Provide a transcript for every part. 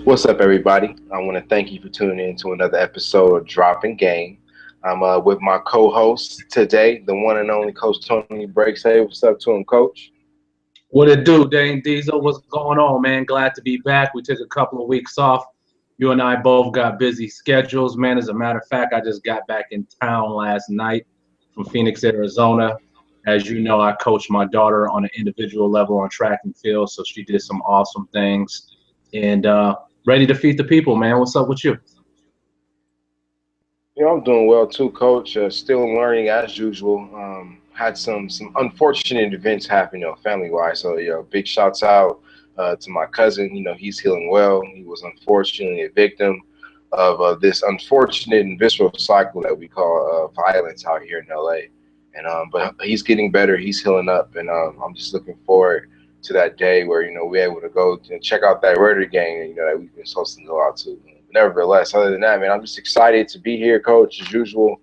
What's up, everybody? I want to thank you for tuning in to another episode of Dropping Game. I'm with my co-host today, the one and only Coach Tony Breaks. Hey, what's up to him, Coach? What it do, Dane Diesel? What's going on, man? Glad to be back. We took a couple of weeks off. You and I both got busy schedules, man. As a matter of fact, I just got back in town last night from Phoenix, Arizona. As you know, I coached my daughter on an individual level on track and field, so she did some awesome things. And ready to feed the people, man. What's up with you? I'm doing well too, Coach. Still learning as usual. Had some unfortunate events happen, family-wise. So, big shouts out to my cousin. He's healing well. He was unfortunately a victim of this unfortunate and visceral cycle that we call violence out here in LA. And but he's getting better. He's healing up, and I'm just looking forward to that day where we're able to go and check out that Raider game. That we've been supposed to go out to. Nevertheless, other than that, man, I'm just excited to be here, Coach, as usual.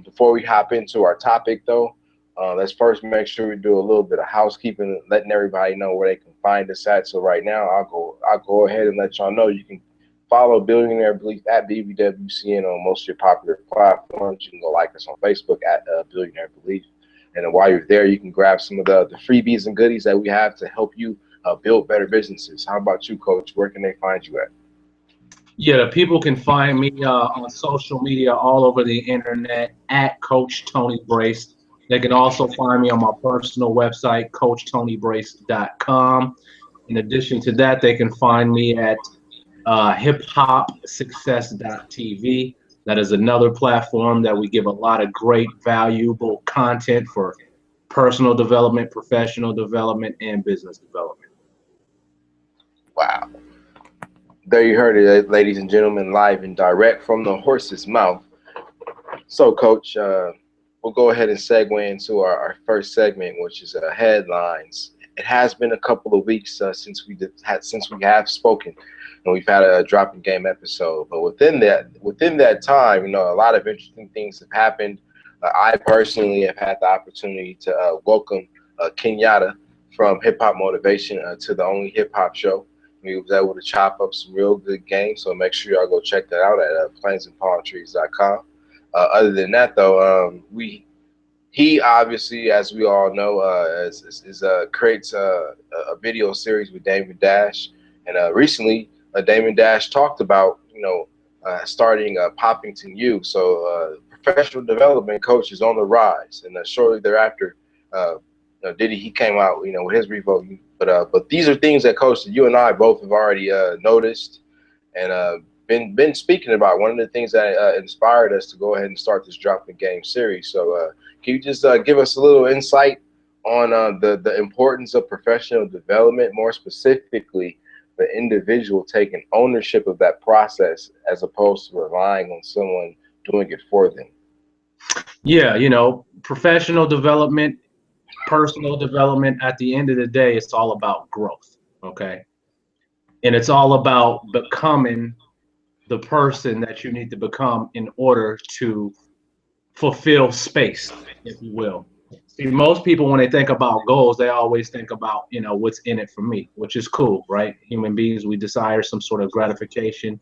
Before we hop into our topic, though, let's first make sure we do a little bit of housekeeping, letting everybody know where they can find us at. So right now, I'll go ahead and let y'all know you can follow Billionaire Belief at BBWCN on most of your popular platforms. You can go like us on Facebook at Billionaire Belief. And then while you're there, you can grab some of the freebies and goodies that we have to help you build better businesses. How about you, Coach? Where can they find you at? Yeah, people can find me on social media all over the internet at Coach Tony Brace. They can also find me on my personal website, CoachTonyBrace.com. In addition to that, they can find me at HipHopSuccess.tv. That is another platform that we give a lot of great, valuable content for personal development, professional development, and business development. Wow. There you heard it, ladies and gentlemen, live and direct from the horse's mouth. So, Coach, we'll go ahead and segue into our first segment, which is headlines. It has been a couple of weeks since we have spoken, and we've had a dropping game episode. But within that time, a lot of interesting things have happened. I personally have had the opportunity to welcome Kenyatta from Hip Hop Motivation to the Only Hip Hop Show. We was able to chop up some real good games, so make sure y'all go check that out at plainsandpalmtrees.com. Other than that, though, he obviously, as we all know, creates a video series with Damon Dash, and recently, Damon Dash talked about starting Poppington U. So professional development coach is on the rise, and shortly thereafter, Diddy he came out with his revoke. But these are things that, Coach, that you and I both have already noticed and been speaking about. One of the things that inspired us to go ahead and start this Dropping Game series. So can you just give us a little insight on the importance of professional development, more specifically the individual taking ownership of that process as opposed to relying on someone doing it for them? Yeah, professional development, personal development, at the end of the day, it's all about growth, okay? And it's all about becoming the person that you need to become in order to fulfill space, if you will. See, most people, when they think about goals, they always think about, what's in it for me, which is cool, right? Human beings, we desire some sort of gratification.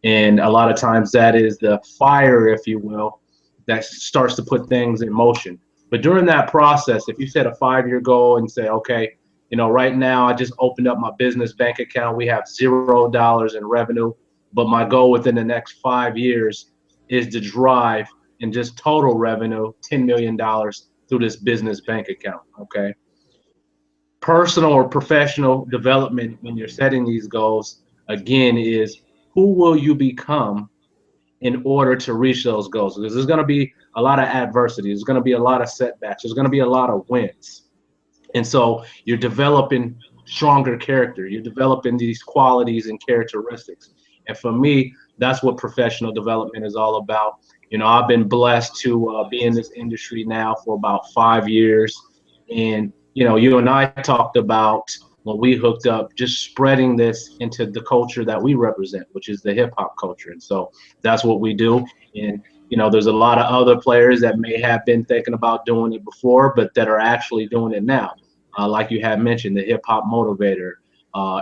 And a lot of times that is the fire, if you will, that starts to put things in motion. But during that process, if you set a 5-year goal and say, okay, right now I just opened up my business bank account. We have $0 in revenue, but my goal within the next 5 years is to drive in just total revenue $10 million through this business bank account. Okay. Personal or professional development when you're setting these goals, again, is who will you become in order to reach those goals? Because there's going to be a lot of adversity. There's going to be a lot of setbacks. There's going to be a lot of wins. And so you're developing stronger character. You're developing these qualities and characteristics. And for me, that's what professional development is all about. I've been blessed to be in this industry now for about 5 years. And, you and I talked about when we hooked up, just spreading this into the culture that we represent, which is the hip hop culture. And so that's what we do. And, there's a lot of other players that may have been thinking about doing it before, but that are actually doing it now. Like you had mentioned, the hip hop motivator,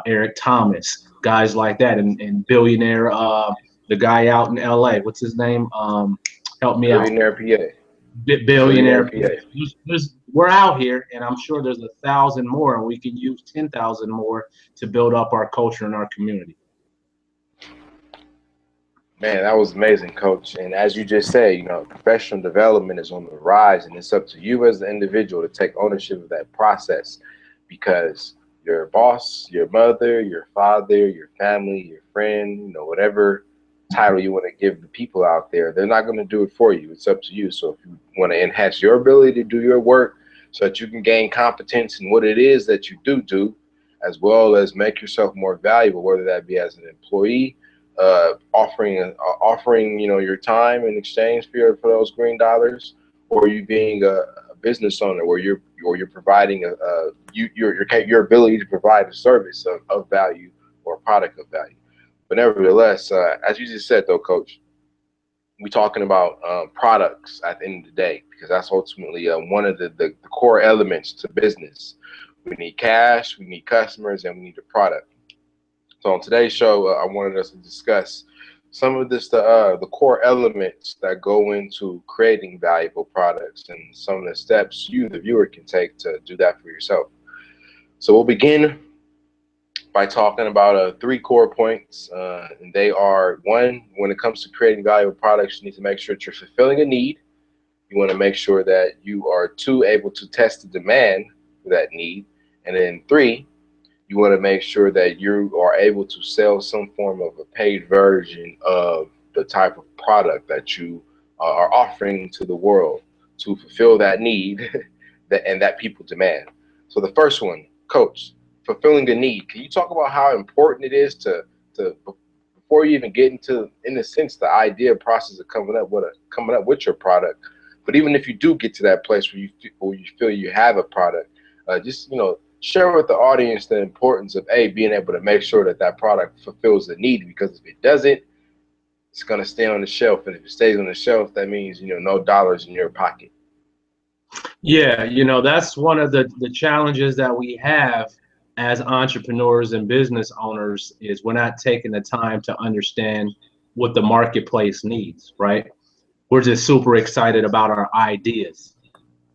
Eric Thomas, guys like that, and billionaire, the guy out in LA, what's his name? Help me out. Billionaire PA. Billionaire Billionaire. PA. We're out here, and I'm sure there's 1,000 more, and we can use 10,000 more to build up our culture and our community. Man, that was amazing, Coach. And as you just said, you know, professional development is on the rise, and it's up to you as an individual to take ownership of that process, because your boss, your mother, your father, your family, your friend, you know, whatever title you want to give the people out there, they're not going to do it for you. It's up to you. So if you want to enhance your ability to do your work so that you can gain competence in what it is that you do, as well as make yourself more valuable, whether that be as an employee, offering you know your time in exchange for those green dollars, or you being a business owner where you're providing your ability to provide a service of value or a product of value. But nevertheless, as you just said though, Coach, we're talking about products at the end of the day, because that's ultimately one of the core elements to business. We need cash, we need customers, and we need a product. So on today's show, I wanted us to discuss some of the core elements that go into creating valuable products, and some of the steps you, the viewer, can take to do that for yourself. So we'll begin by talking about 3 core points, and they are: 1, when it comes to creating valuable products, you need to make sure that you're fulfilling a need. You want to make sure that you are 2, able to test the demand for that need, and then 3, you want to make sure that you are able to sell some form of a paid version of the type of product that you are offering to the world to fulfill that need that people demand. So the first one, Coach, fulfilling a need. Can you talk about how important it is to before you even get into, in a sense, the idea process of coming up with your product? But even if you do get to that place where you feel you have a product, just, you know, share with the audience the importance of being able to make sure that that product fulfills the need, because if it doesn't, it's going to stay on the shelf, and if it stays on the shelf, that means, you know, no dollars in your pocket. Yeah, you know, that's one of the challenges that we have as entrepreneurs and business owners, is we're not taking the time to understand what the marketplace needs, right? We're just super excited about our ideas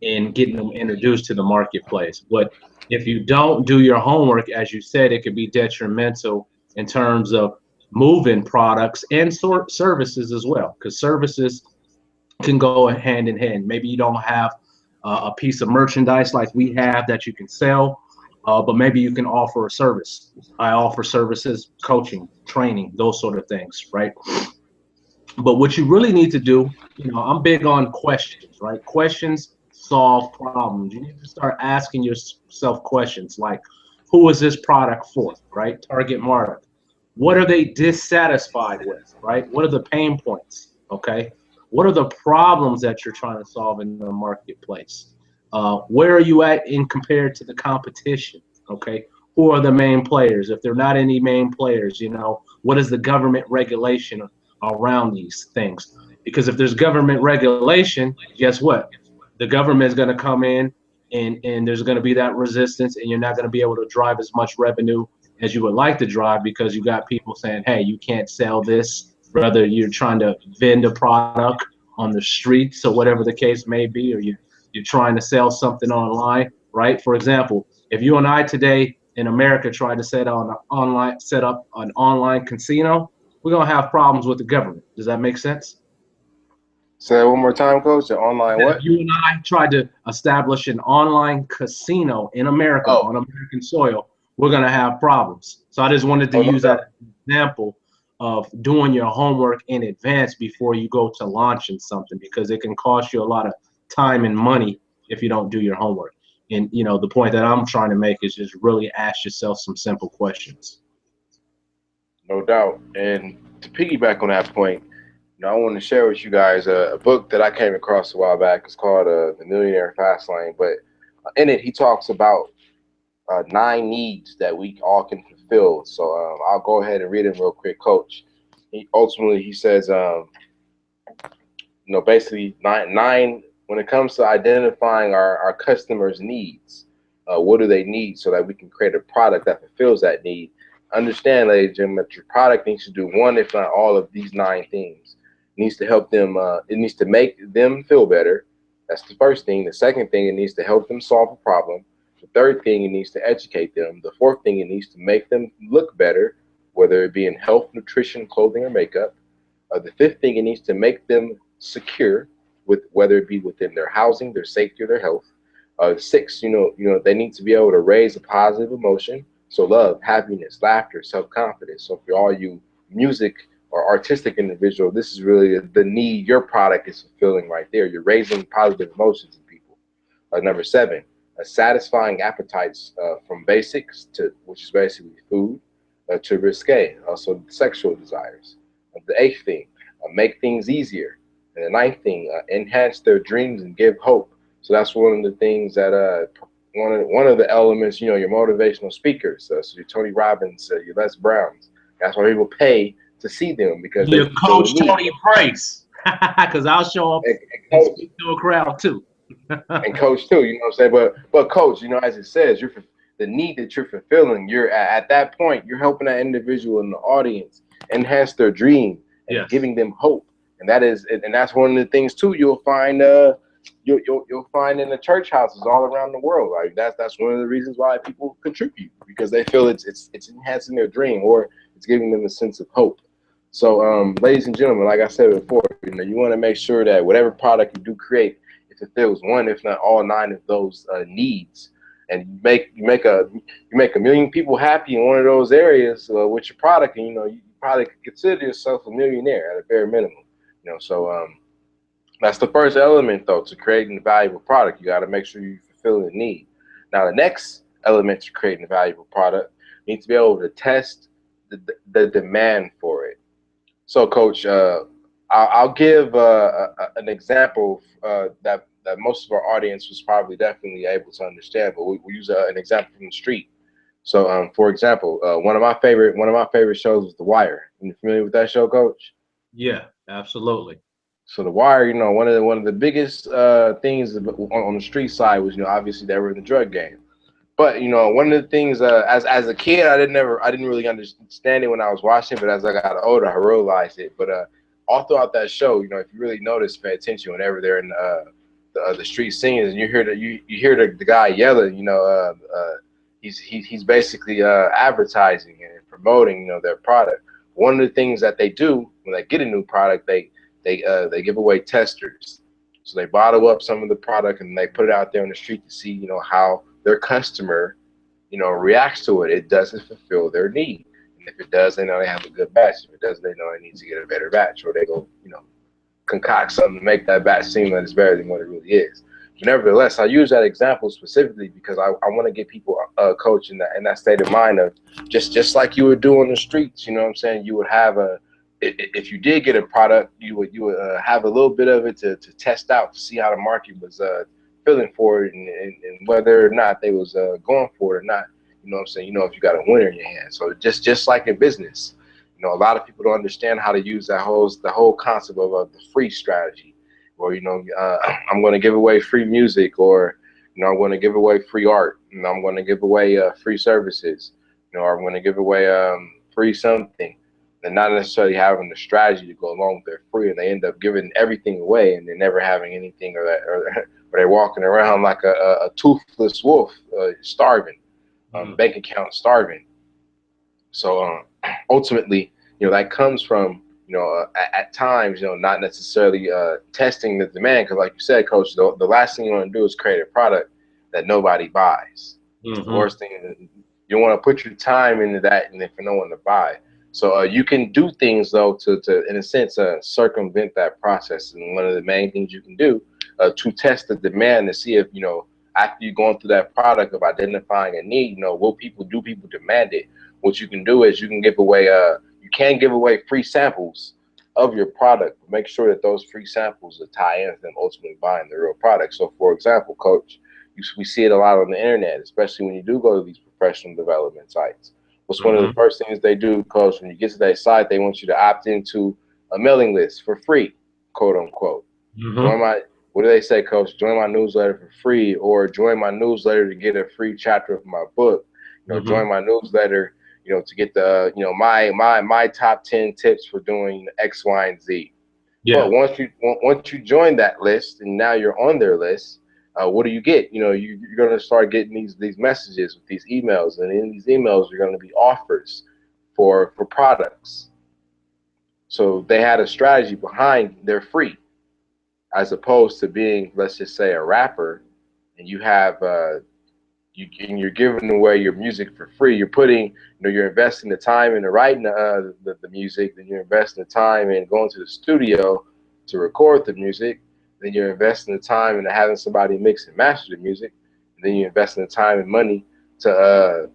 and getting them introduced to the marketplace. But if you don't do your homework, as you said, it could be detrimental in terms of moving products and services as well, because services can go hand in hand. Maybe you don't have a piece of merchandise like we have that you can sell, but maybe you can offer a service. I offer services, coaching, training, those sort of things, right? But what you really need to do, you know, I'm big on questions, right? Questions solve problems. You need to start asking yourself questions like, who is this product for, right? Target market. What are they dissatisfied with, right? What are the pain points, okay? What are the problems that you're trying to solve in the marketplace? Where are you at in compared to the competition, okay? Who are the main players? If they're not any main players, you know, what is the government regulation around these things? Because if there's government regulation, guess what? The government is going to come in, and there's going to be that resistance, and you're not going to be able to drive as much revenue as you would like to drive, because you got people saying, hey, you can't sell this, whether you're trying to vend a product on the streets or whatever the case may be, or you're trying to sell something online, right? For example, if you and I today in America tried to set up an online casino, we're going to have problems with the government. Does that make sense? Say that one more time, Coach. The online what? If you and I tried to establish an online casino in America on American soil, we're going to have problems. So I just wanted to use that example of doing your homework in advance before you go to launching something, because it can cost you a lot of time and money if you don't do your homework. And, you know, the point that I'm trying to make is just really ask yourself some simple questions. No doubt. And to piggyback on that point, you know, I want to share with you guys a book that I came across a while back. It's called The Millionaire Fastlane. But in it, he talks about 9 needs that we all can fulfill. So I'll go ahead and read it real quick, Coach. He says, you know, basically nine when it comes to identifying our customers' needs, what do they need so that we can create a product that fulfills that need. understand, ladies and gentlemen, that your product needs to do one, if not all, of these 9 things. It needs to help them. It needs to make them feel better. That's the first thing. The second thing, it needs to help them solve a problem. The third thing, it needs to educate them. The fourth thing, it needs to make them look better, whether it be in health, nutrition, clothing, or makeup. The fifth thing, it needs to make them secure, with whether it be within their housing, their safety, or their health. Six, they need to be able to raise a positive emotion. So love, happiness, laughter, self-confidence. So for all you music or artistic individual, this is really the need your product is fulfilling right there. You're raising positive emotions in people. Number seven, satisfying appetites from basics to, which is basically food, to risque, also sexual desires. The eighth thing, make things easier. And the ninth thing, enhance their dreams and give hope. So that's one of the things that one of the elements, your motivational speakers, so your Tony Robbins, your Les Browns. That's why people pay to see them, because they Your Coach Tony Price, because I'll show up and speak to a crowd too. And coach too, what I'm saying? But coach, as it says, the need that you're fulfilling. You're at that point, you're helping that individual in the audience enhance their dream and Yes. giving them hope. And that's one of the things too. You'll find you'll find in the church houses all around the world. Like that's one of the reasons why people contribute, because they feel it's enhancing their dream, or it's giving them a sense of hope. So, ladies and gentlemen, like I said before, you want to make sure that whatever product you do create, it fulfills one, if not all 9 of those needs, and you make a million people happy in one of those areas with your product, and you probably could consider yourself a millionaire at a bare minimum. So that's the first element, though, to creating a valuable product. You got to make sure you fulfill the need. Now, the next element to creating a valuable product, you need to be able to test the demand for it. So, Coach, I'll give an example that most of our audience was probably definitely able to understand, but we use an example from the street. So, for example, one of my favorite shows was The Wire. You familiar with that show, Coach? Yeah, absolutely. So The Wire, one of the biggest things on the street side was, obviously they were in the drug game. But one of the things, as a kid, I didn't really understand it when I was watching. But as I got older, I realized it. But all throughout that show, if you really notice, pay attention whenever they're in the street scenes, and you hear the guy yelling, he's basically advertising and promoting, their product. One of the things that they do when they get a new product, they give away testers. So they bottle up some of the product and they put it out there on the street to see, how their customer, reacts to it. It doesn't fulfill their need. And if it does, they know they have a good batch. If it doesn't, they know they need to get a better batch, or they go, concoct something to make that batch seem like it's better than what it really is. But nevertheless, I use that example specifically because I want to get people coach in that state of mind of just like you would do on the streets. You know what I'm saying? You would have if you did get a product, you would have a little bit of it to test out to see how the market was feeling for it, and whether or not they was going for it or not. You know what I'm saying? If you got a winner in your hand. So just like in business, a lot of people don't understand how to use the whole concept of the free strategy, or I'm going to give away free music, or I'm going to give away free art, and I'm going to give away free services, or I'm going to give away free something, and not necessarily having the strategy to go along with their free, and they end up giving everything away, and they're never having anything, or they're walking around like a toothless wolf, starving, bank account starving. So ultimately, that comes from, at times, not necessarily testing the demand, because like you said, Coach, the last thing you want to do is create a product that nobody buys. Mm-hmm. The worst thing, you want to put your time into that, and then for no one to buy. So you can do things, though, to in a sense, circumvent that process. And one of the main things you can do to test the demand to see if, after you're going through that product of identifying a need, will people demand it? What you can do is you can give away free samples of your product. Make sure that those free samples are tie in to them ultimately buying the real product. So, for example, Coach, we see it a lot on the internet, especially when you do go to these professional development sites. What's one of the first things they do, Coach, when you get to that site, they want you to opt into a mailing list for free, quote unquote. What do they say, Coach? Join my newsletter for free, or join my newsletter to get a free chapter of my book. Join my newsletter, to get the, my top 10 tips for doing X, Y, and Z. Yeah. But once you join that list and now you're on their list, what do you get? You're going to start getting these messages with these emails, and in these emails are going to be offers for products. So they had a strategy behind their free, as opposed to being, let's just say, a rapper, and you have you're giving away your music for free. You're putting, you're investing the time into writing the music, then you're investing the time in going to the studio to record the music, then you're investing the time into having somebody mix and master the music, and then you're investing the time and money to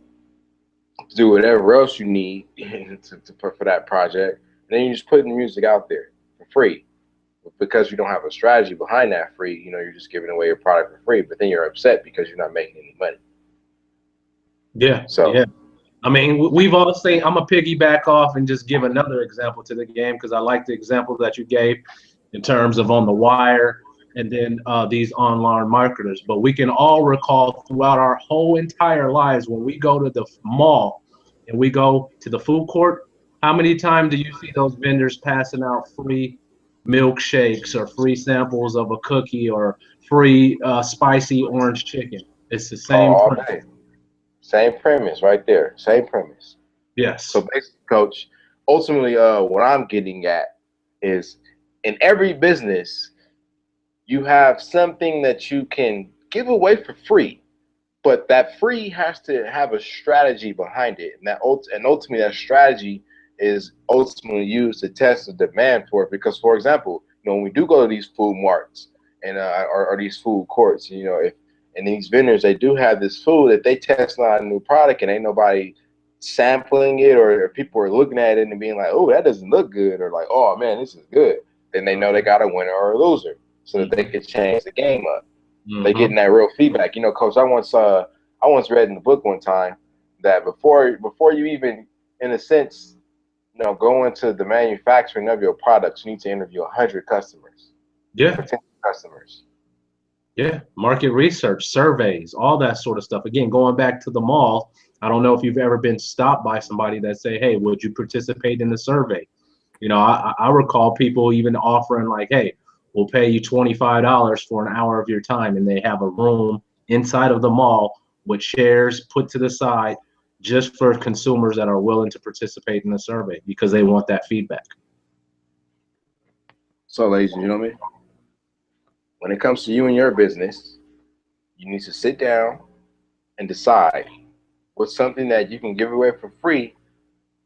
do whatever else you need to put for that project, and then you're just putting the music out there for free. Because you don't have a strategy behind that free, you're just giving away your product for free, but then you're upset because you're not making any money. Yeah. So, yeah. I mean, we've all seen. I'm gonna piggyback off and just give another example to the game, because I like the example that you gave in terms of On the Wire and then these online marketers. But we can all recall throughout our whole entire lives, when we go to the mall and we go to the food court, how many times do you see those vendors passing out free milkshakes or free samples of a cookie or free spicy orange chicken? It's the same all premise. day. Same premise right there. Same premise. Yes. So basically, Coach, ultimately, what I'm getting at is, in every business, you have something that you can give away for free, but that free has to have a strategy behind it, and ultimately that strategy is ultimately used to test the demand for it. Because, for example, when we do go to these food marts and or these food courts, if and these vendors, they do have this food that they test out a new product and ain't nobody sampling it, or people are looking at it and being like, oh, that doesn't look good, or like, oh man, this is good. Then they know they got a winner or a loser, so that they could change the game up. They getting that real feedback. Coach, I once read in the book one time that before you even, in a sense, go into the manufacturing of your products, you need to interview 100 customers. Yeah. Potential customers. Yeah. Market research, surveys, all that sort of stuff. Again, going back to the mall, I don't know if you've ever been stopped by somebody that say, hey, would you participate in the survey? I recall people even offering like, hey, we'll pay you $25 for an hour of your time. And they have a room inside of the mall with chairs put to the side just for consumers that are willing to participate in the survey, because they want that feedback. So, ladies and gentlemen, when it comes to you and your business, you need to sit down and decide what's something that you can give away for free,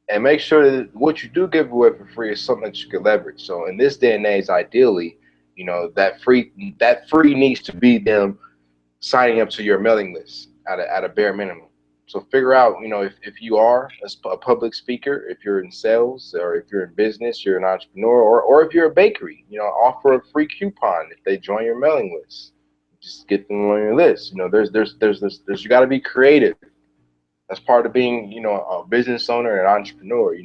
and make sure that what you do give away for free is something that you can leverage. So in this day and age, ideally, that free needs to be them signing up to your mailing list at a bare minimum. So figure out, if you are a public speaker, if you're in sales, or if you're in business, you're an entrepreneur, or if you're a bakery, offer a free coupon if they join your mailing list. Just get them on your list. There's you got to be creative. That's part of being, a business owner and an entrepreneur.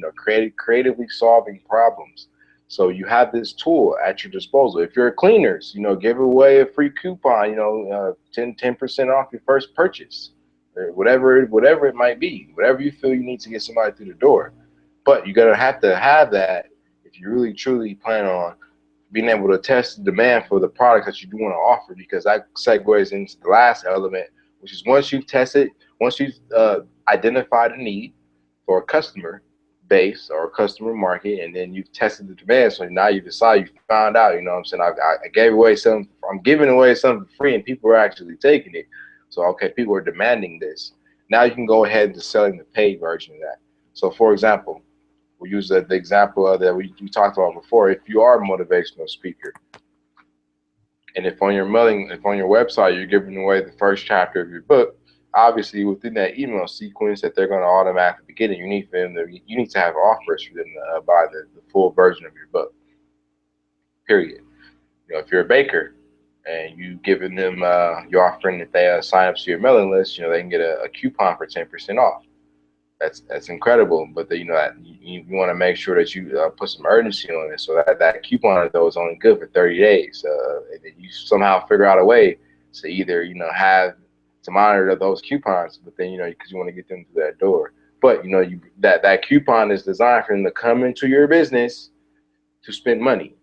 Creatively solving problems. So you have this tool at your disposal. If you're a cleaners, give away a free coupon. 10% off your first purchase, or whatever it might be. Whatever you feel you need to get somebody through the door. But you're gonna have to have that if you really truly plan on being able to test the demand for the product that you do want to offer, because that segues into the last element, which is once you've identified a need for a customer base or a customer market, and then you've tested the demand. So now you decide, you found out, what I'm saying, I gave away some, I'm giving away something free and people are actually taking it. So, okay, people are demanding this. Now you can go ahead and just selling the paid version of that. So, for example, we use the example that we talked about before. If you are a motivational speaker, and if on your website you're giving away the first chapter of your book, obviously within that email sequence that they're going to automatically be getting, you need to have offers for them to buy the full version of your book. Period. If you're a baker and you giving them, you're offering that they sign up to your mailing list, they can get a coupon for 10% off. That's incredible, but you want to make sure that you put some urgency on it, so that coupon though is only good for 30 days. And then you somehow figure out a way to either have to monitor those coupons, but then because you want to get them to that door. But that coupon is designed for them to come into your business to spend money.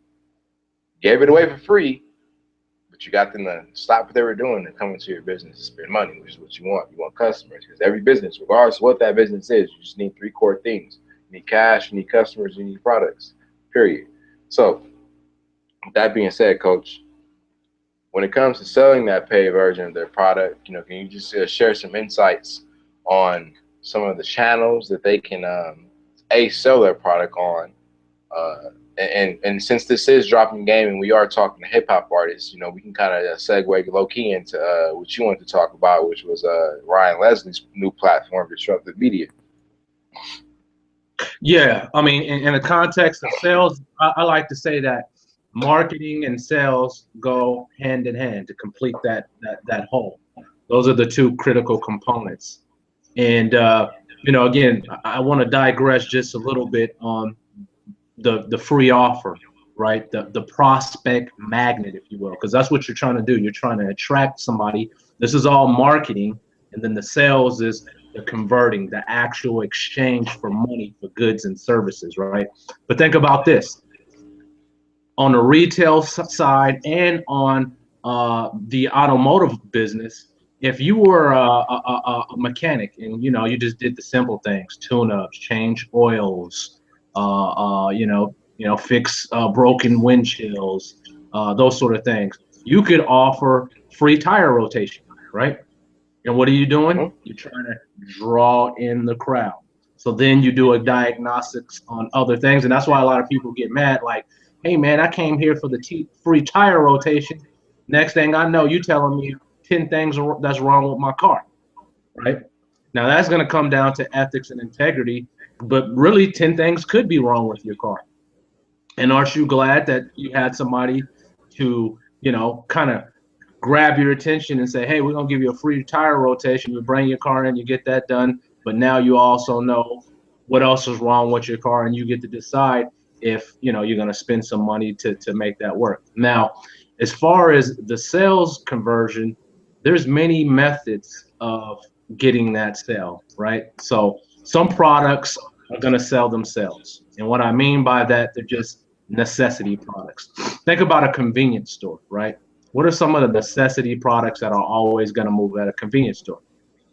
Gave it away for free, but you got them to stop what they were doing and come into your business to spend money, which is what you want. You want customers, because every business, regardless of what that business is, you just need 3 core things. You need cash, you need customers, you need products, period. So that being said, Coach, when it comes to selling that paid version of their product, can you just share some insights on some of the channels that they can sell their product on? And since this is Dropping Game and we are talking to hip hop artists, we can kind of segue low key into what you wanted to talk about, which was Ryan Leslie's new platform, Disruptive Media. Yeah, I mean, in the context of sales, I like to say that marketing and sales go hand in hand to complete that whole. Those are the 2 critical components. And again, I want to digress just a little bit on the free offer, right? The prospect magnet, if you will, because that's what you're trying to do. You're trying to attract somebody. This is all marketing, and then the sales is the converting, the actual exchange for money for goods and services, right? But think about this. On the retail side and on the automotive business, if you were a mechanic and you just did the simple things, tune-ups, change oils, fix broken windshields, those sort of things, you could offer free tire rotation, right? And what are you doing? You're trying to draw in the crowd. So then you do a diagnostics on other things, and that's why a lot of people get mad, like, hey man, I came here for the free tire rotation. Next thing I know, you telling me 10 things that's wrong with my car, right? Now that's going to come down to ethics and integrity, but really 10 things could be wrong with your car. And aren't you glad that you had somebody to, kind of grab your attention and say, hey, we're going to give you a free tire rotation. You bring your car in, you get that done. But now you also know what else is wrong with your car, and you get to decide if you're going to spend some money to make that work. Now, as far as the sales conversion, there's many methods of getting that sale, right? So some products are going to sell themselves. And what I mean by that, they're just necessity products. Think about a convenience store, right? What are some of the necessity products that are always going to move at a convenience store?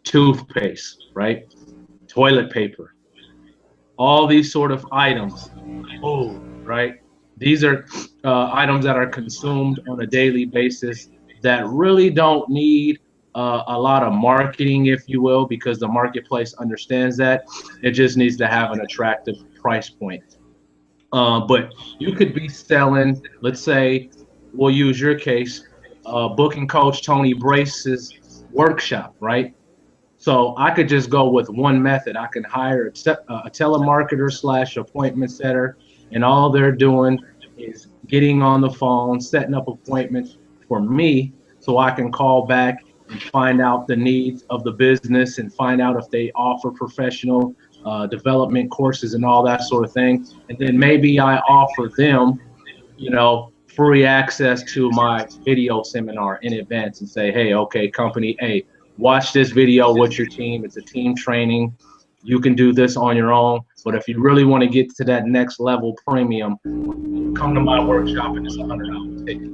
Toothpaste, right? Toilet paper. All these sort of items, food, right? These are items that are consumed on a daily basis that really don't need a lot of marketing, if you will, because the marketplace understands that. It just needs to have an attractive price point. But you could be selling, let's say, we'll use your case, booking coach Tony Brace's workshop, right? So I could just go with one method. I can hire a telemarketer / appointment setter, and all they're doing is getting on the phone, setting up appointments for me so I can call back and find out the needs of the business and find out if they offer professional development courses and all that sort of thing. And then maybe I offer them, free access to my video seminar in advance and say, hey, okay, company A, watch this video with your team. It's a team training. You can do this on your own. But if you really want to get to that next level premium, come to my workshop and it's $100 ticket.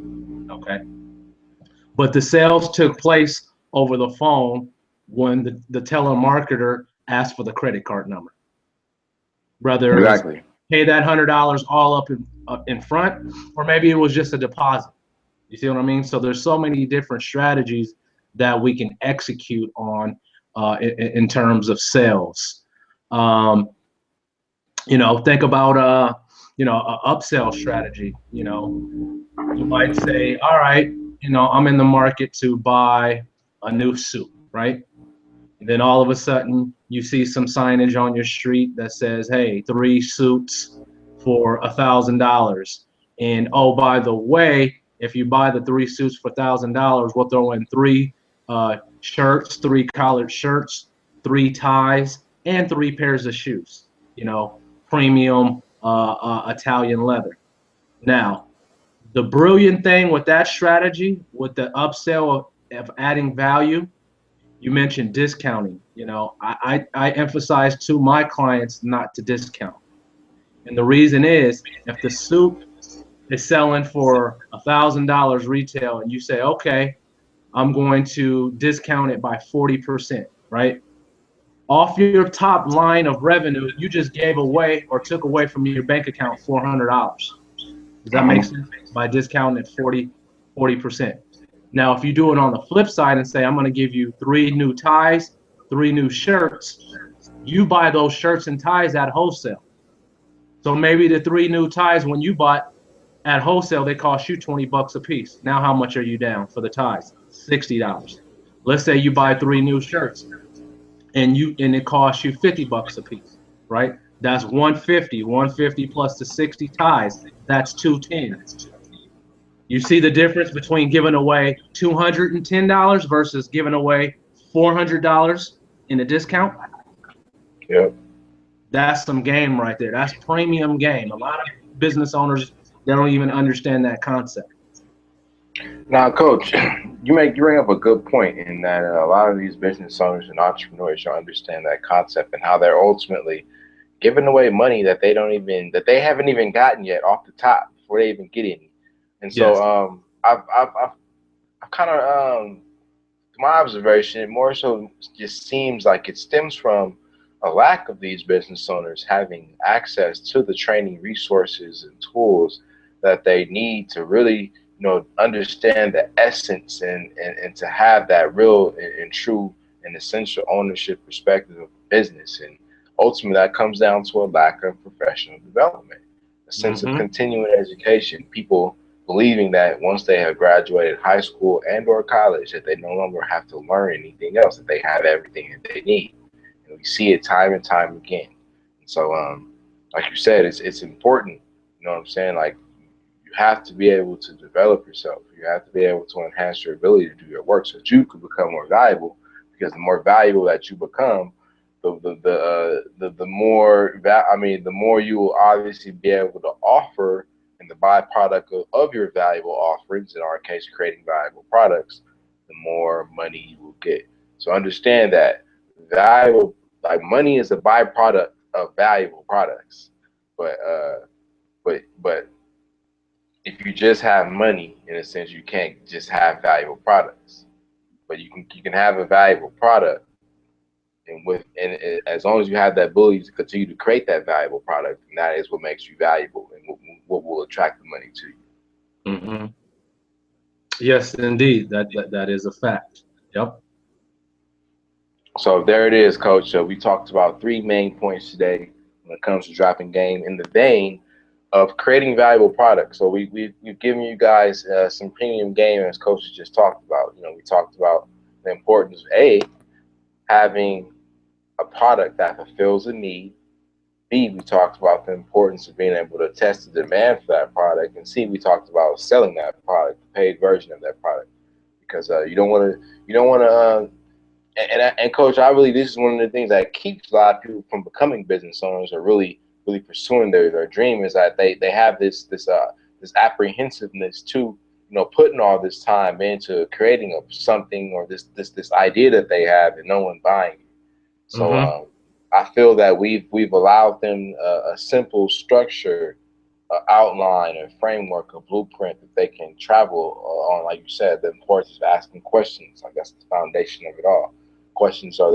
Okay. But the sales took place over the phone when the telemarketer asked for the credit card number. Whether exactly. It was pay that $100 all up in front, or maybe it was just a deposit. You see what I mean? So there's so many different strategies that we can execute on in terms of sales. Think about an upsell strategy. You might say, all right, I'm in the market to buy a new suit, right? And then all of a sudden you see some signage on your street that says, hey, 3 suits for $1,000. And oh, by the way, if you buy the 3 suits for $1,000, we'll throw in 3 shirts, 3 collared shirts, 3 ties, and 3 pairs of shoes, premium Italian leather. Now, the brilliant thing with that strategy, with the upsell of adding value, You mentioned discounting. I emphasize to my clients not to discount. And the reason is, if the suit is selling for $1,000 retail and you say, okay, I'm going to discount it by 40%, right? Off your top line of revenue, you just gave away or took away from your bank account $400. Does that make sense? By discounting it 40%. Now, if you do it on the flip side and say, I'm going to give you 3 new ties, 3 new shirts, you buy those shirts and ties at wholesale. So maybe the 3 new ties, when you bought at wholesale, they cost you $20 a piece. Now, how much are you down for the ties? $60. Let's say you buy 3 new shirts and it costs you $50 a piece, right? That's 150 plus the 60 ties. That's 210. You see the difference between giving away $210 versus giving away $400 in a discount? Yep. That's some game right there. That's premium game. A lot of business owners, they don't even understand that concept. Now, Coach, you bring up a good point in that a lot of these business owners and entrepreneurs don't understand that concept and how they're ultimately giving away money that they haven't even gotten yet off the top before they even get any. And so, yes. I've kind of my observation, it more so just seems like it stems from a lack of these business owners having access to the training resources and tools that they need to really, understand the essence and to have that real and true and essential ownership perspective of business. And ultimately that comes down to a lack of professional development, a sense of continuing education, people believing that once they have graduated high school and or college, that they no longer have to learn anything else, that they have everything that they need. And we see it time and time again. And so, like you said, it's important, you know what I'm saying? Like, you have to be able to develop yourself. You have to be able to enhance your ability to do your work so that you can become more valuable, because the more valuable that you become, the more you will obviously be able to offer, and the byproduct of your valuable offerings, in our case, creating valuable products, the more money you will get. So understand that valuable, like money is a byproduct of valuable products. But if you just have money, in a sense, you can't just have valuable products. But you can have a valuable product, and as long as you have that ability to continue to create that valuable product, and that is what makes you valuable and what will attract the money to you. Mm-hmm. Yes, indeed, that is a fact. Yep. So there it is, Coach. So we talked about 3 main points today when it comes to dropping game in the vein of creating valuable products. So we've given you guys some premium game, as Coach just talked about. We talked about the importance of having a product that fulfills a need. B, we talked about the importance of being able to test the demand for that product. And C, we talked about selling that product, the paid version of that product, because you don't want to. And Coach, this is one of the things that keeps a lot of people from becoming business owners or really pursuing their dream, is that they have this apprehensiveness to putting all this time into creating something, or this idea that they have and no one buying it. So I feel that we've allowed them a simple structure, outline, a framework, a blueprint that they can travel on. Like you said, the importance of asking questions. I guess the foundation of it all. Questions are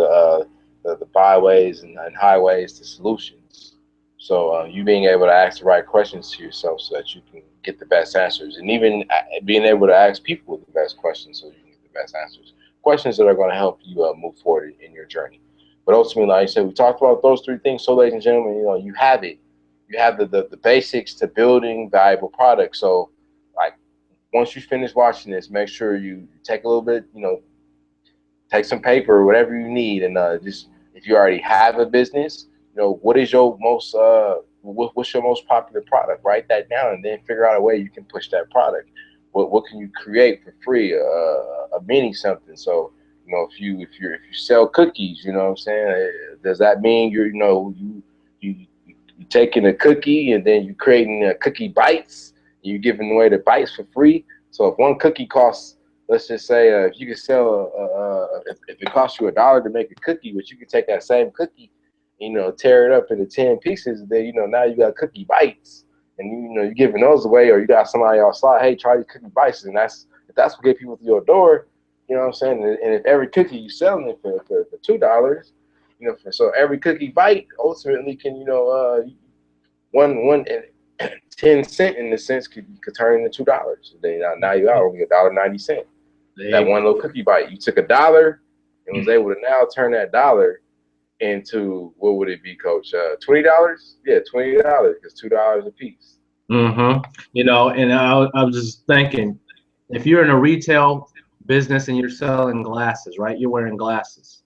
the byways and highways to solutions. So you being able to ask the right questions to yourself so that you can get the best answers, and even being able to ask people the best questions so you can get the best answers. Questions that are going to help you move forward in your journey. But ultimately, like I said, we talked about those 3 things. So, ladies and gentlemen, you have it. You have the basics to building valuable products. So, like, once you finish watching this, make sure you take a little bit, take some paper or whatever you need, and just, if you already have a business, what is your most what's your most popular product? Write that down, and then figure out a way you can push that product. What can you create for free? A mini something. So, if you sell cookies, you know what I'm saying? Does that mean you taking a cookie and then you creating cookie bites? You giving away the bites for free. So if one cookie costs let's just say if you could sell if it costs you $1 to make a cookie, but you could take that same cookie, tear it up into 10 pieces, then now you got cookie bites, and you're giving those away, or you got somebody outside, hey, try these cookie bites, and if that's what get people to your door, you know what I'm saying? And if every cookie you selling it for $2, so every cookie bite ultimately can one 10 cent in a sense could turn into $2. Then now you got only $1.90. That one little cookie bite, you took $1 and was able to now turn that dollar into, what would it be, Coach? $20? Yeah, $20 because $2 a piece. Mm-hmm. And I was just thinking, if you're in a retail business and you're selling glasses, right? You're wearing glasses.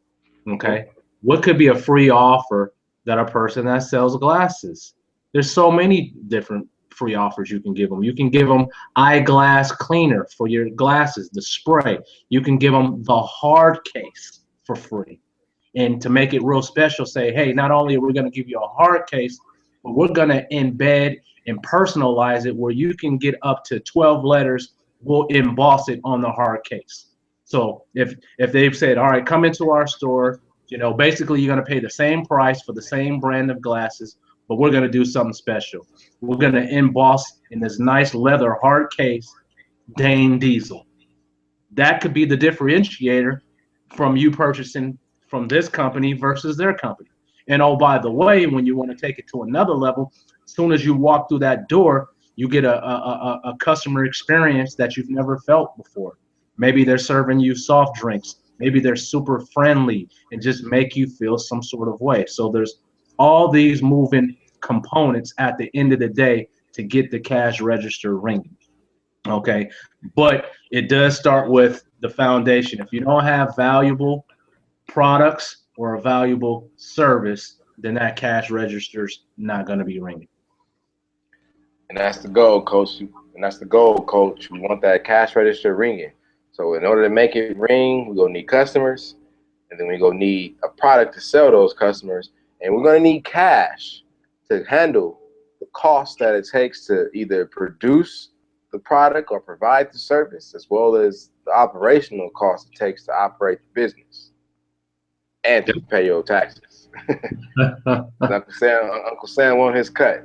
Okay. What could be a free offer that a person that sells glasses? There's so many different free offers you can give them. You can give them eyeglass cleaner for your glasses, the spray. You can give them the hard case for free. And to make it real special, say, hey, not only are we going to give you a hard case, but we're going to embed and personalize it where you can get up to 12 letters. We'll emboss it on the hard case. So if they've said, all right, come into our store, basically you're going to pay the same price for the same brand of glasses, but we're going to do something special. We're going to emboss in this nice leather hard case, Dane Diesel. That could be the differentiator from you purchasing from this company versus their company. And oh, by the way, when you want to take it to another level, as soon as you walk through that door, you get a customer experience that you've never felt before. Maybe they're serving you soft drinks. Maybe they're super friendly and just make you feel some sort of way. So there's all these moving components at the end of the day to get the cash register ringing. Okay. But it does start with the foundation. If you don't have valuable products or a valuable service, then that cash register's not going to be ringing. And that's the goal, Coach. We want that cash register ringing. So in order to make it ring, we're going to need customers, and then we're going to need a product to sell those customers, and we're going to need cash to handle the cost that it takes to either produce the product or provide the service, as well as the operational cost it takes to operate the business and to pay your taxes. Uncle Sam won his cut.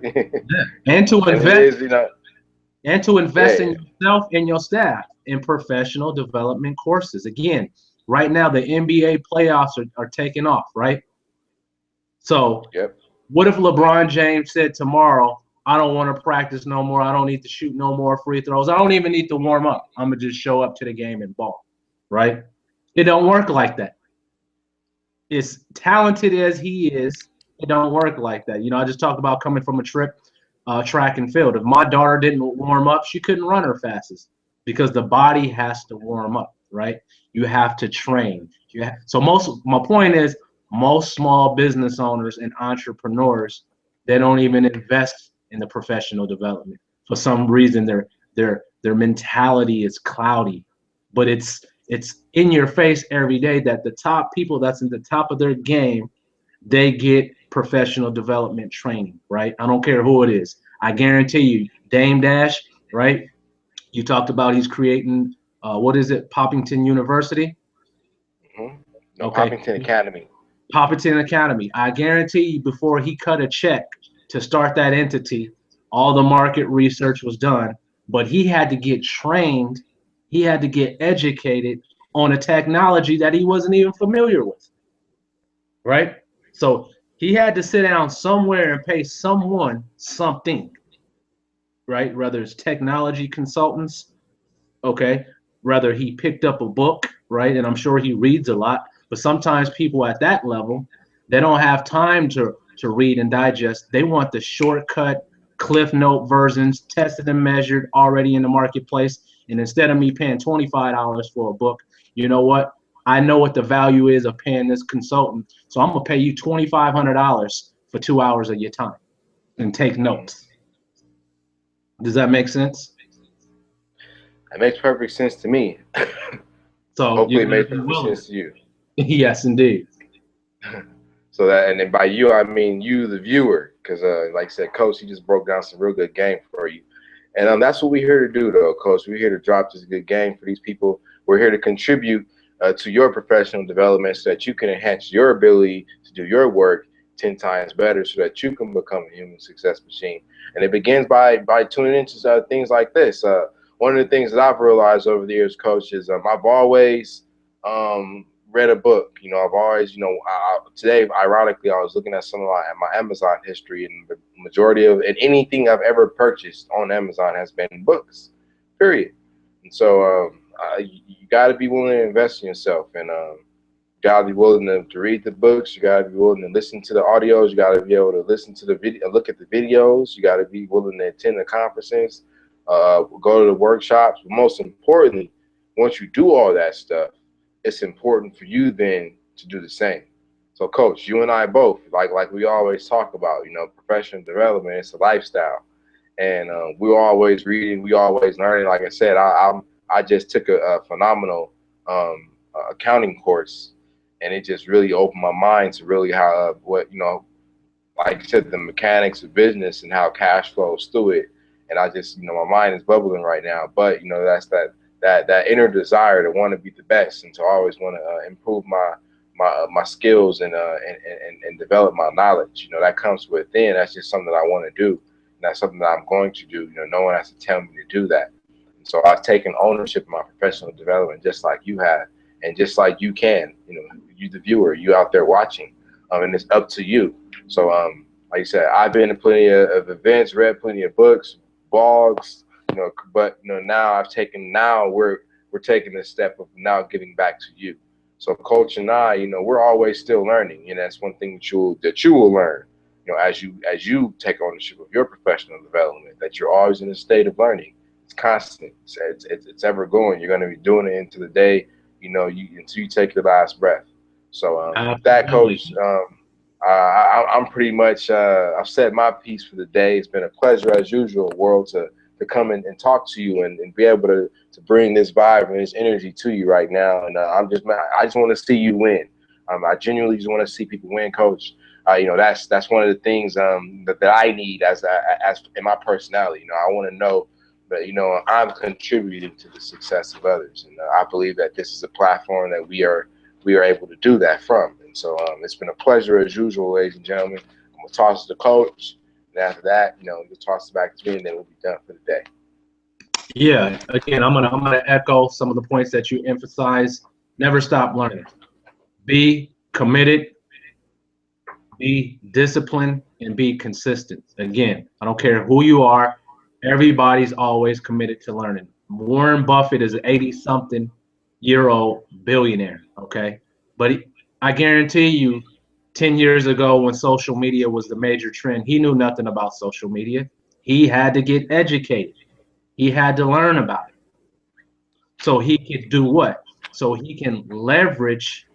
And to invest, in yourself and your staff in professional development courses. Again, right now the NBA playoffs are taking off, right? So What if LeBron James said tomorrow, I don't want to practice no more. I don't need to shoot no more free throws. I don't even need to warm up. I'm going to just show up to the game and ball, right? It don't work like that. As talented as he is, it don't work like that. I just talked about coming from a trip, track and field. If my daughter didn't warm up, she couldn't run her fastest because the body has to warm up, right? You have to train. My point is, most small business owners and entrepreneurs, they don't even invest in the professional development. For some reason, their mentality is cloudy, but it's in your face every day that the top people that's in the top of their game, they get professional development training, right? I don't care who it is. I guarantee you, Dame Dash, right? You talked about he's creating, what is it, Poppington University? Mm-hmm. No, okay. Poppington Academy. Poppington Academy. I guarantee you, before he cut a check to start that entity, all the market research was done, but he had to get trained. He had to get educated on a technology that he wasn't even familiar with, right? So he had to sit down somewhere and pay someone something, right? Whether it's technology consultants, okay, whether he picked up a book, right? And I'm sure he reads a lot, but sometimes people at that level, they don't have time to read and digest. They want the shortcut Cliff Note versions, tested and measured, already in the marketplace. And instead of me paying $25 for a book, you know what? I know what the value is of paying this consultant. So I'm going to pay you $2,500 for 2 hours of your time and take notes. Does that make sense? It makes perfect sense to me. So hopefully it makes perfect sense to you. Yes, indeed. So that, and then by you, I mean you, the viewer, because like I said, Coach, he just broke down some real good game for you. And that's what we're here to do, though, Coach. We're here to drop this good game for these people. We're here to contribute to your professional development so that you can enhance your ability to do your work 10 times better so that you can become a human success machine. And it begins by tuning into things like this. One of the things that I've realized over the years, Coach, is I've always read a book. I've always, today, ironically, I was looking at my Amazon history, and the majority of and anything I've ever purchased on Amazon has been books, period. And so you got to be willing to invest in yourself, and you got to be willing to read the books. You got to be willing to listen to the audios. You got to be able to listen to the video, look at the videos. You got to be willing to attend the conferences, go to the workshops. But most importantly, once you do all that stuff, it's important for you then to do the same. So, Coach, you and I both, like we always talk about, professional development, it's a lifestyle. And we're always reading, we always learning. Like I said, I just took a phenomenal accounting course, and it just really opened my mind to really how, like I said, the mechanics of business and how cash flows through it. And I just, my mind is bubbling right now. But, that's that inner desire to want to be the best and to always want to improve my skills and develop my knowledge. That comes within. That's just something that I want to do. And that's something that I'm going to do. No one has to tell me to do that. And so I've taken ownership of my professional development just like you have, and just like you can. You the viewer, you out there watching, and it's up to you. So like you said, I've been to plenty of events, read plenty of books, blogs. But now we're taking this step of now giving back to you. So Coach and I, we're always still learning, and that's one thing that you will learn, as you take ownership of your professional development, that you're always in a state of learning. It's constant. It's ever going. You're going to be doing it into the day, until you take your last breath. So with that, Coach, I'm pretty much I've said my piece for the day. It's been a pleasure as usual, World, to come in and talk to you and be able to bring this vibe and this energy to you right now. And I just want to see you win. I genuinely just want to see people win, Coach. That's one of the things that I need as in my personality. I want to know that I'm contributing to the success of others, and I believe that this is a platform that we are able to do that from. And so it's been a pleasure as usual, ladies and gentlemen. I'm gonna toss it to Coach. And after that, you'll toss it back to me, and then we'll be done for the day. Yeah, again, I'm gonna echo some of the points that you emphasize. Never stop learning. Be committed, be disciplined, and be consistent. Again, I don't care who you are, everybody's always committed to learning. Warren Buffett is an 80-something-year-old billionaire, okay? But I guarantee you, 10 years ago when social media was the major trend, he knew nothing about social media. He had to get educated. He had to learn about it. So he could do what? So he can leverage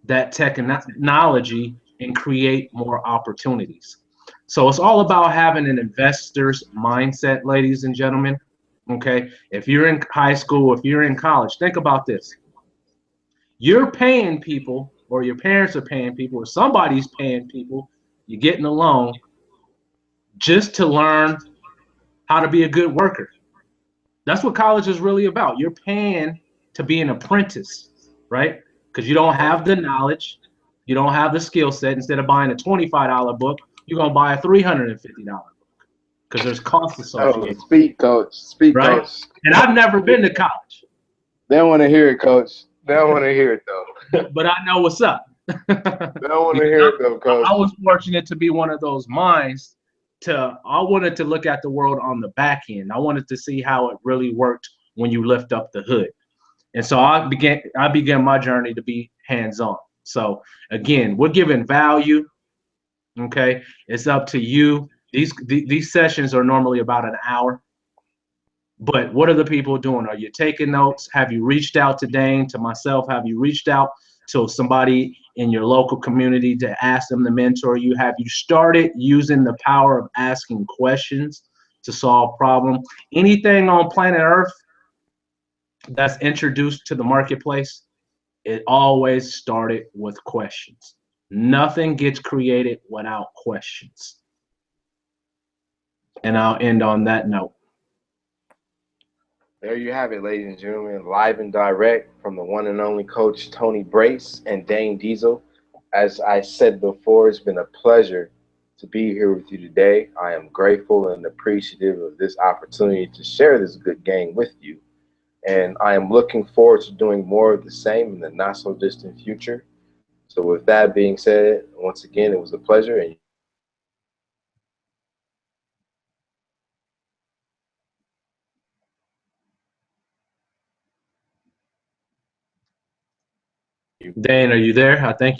that technology and create more opportunities. So it's all about having an investor's mindset, ladies and gentlemen. Okay. If you're in high school, if you're in college, think about this. You're paying people, or your parents are paying people, or somebody's paying people, you're getting a loan just to learn how to be a good worker. That's what college is really about. You're paying to be an apprentice, right? Because you don't have the knowledge, you don't have the skill set. Instead of buying a $25 book, you're going to buy a $350 book because there's costs associated. Oh, speak, Coach. Speak, right? Coach. And I've never been to college. They don't want to hear it, Coach. They don't want to hear it, though. But I know what's up. They don't want to hear it, though, Coach. I was fortunate to be one of those minds. I wanted to look at the world on the back end. I wanted to see how it really worked when you lift up the hood. And so I began my journey to be hands-on. So again, we're giving value. Okay, it's up to you. These sessions are normally about an hour. But what are the people doing? Are you taking notes? Have you reached out to Dane, to myself? Have you reached out to somebody in your local community to ask them to mentor you? Have you started using the power of asking questions to solve problems? Anything on planet Earth that's introduced to the marketplace, it always started with questions. Nothing gets created without questions. And I'll end on that note. There you have it, ladies and gentlemen, live and direct from the one and only Coach Tony Brace and Dane Diesel. As I said before, it's been a pleasure to be here with you today. I am grateful and appreciative of this opportunity to share this good game with you. And I am looking forward to doing more of the same in the not so distant future. So, with that being said, once again, it was a pleasure. And Dane, are you there? I think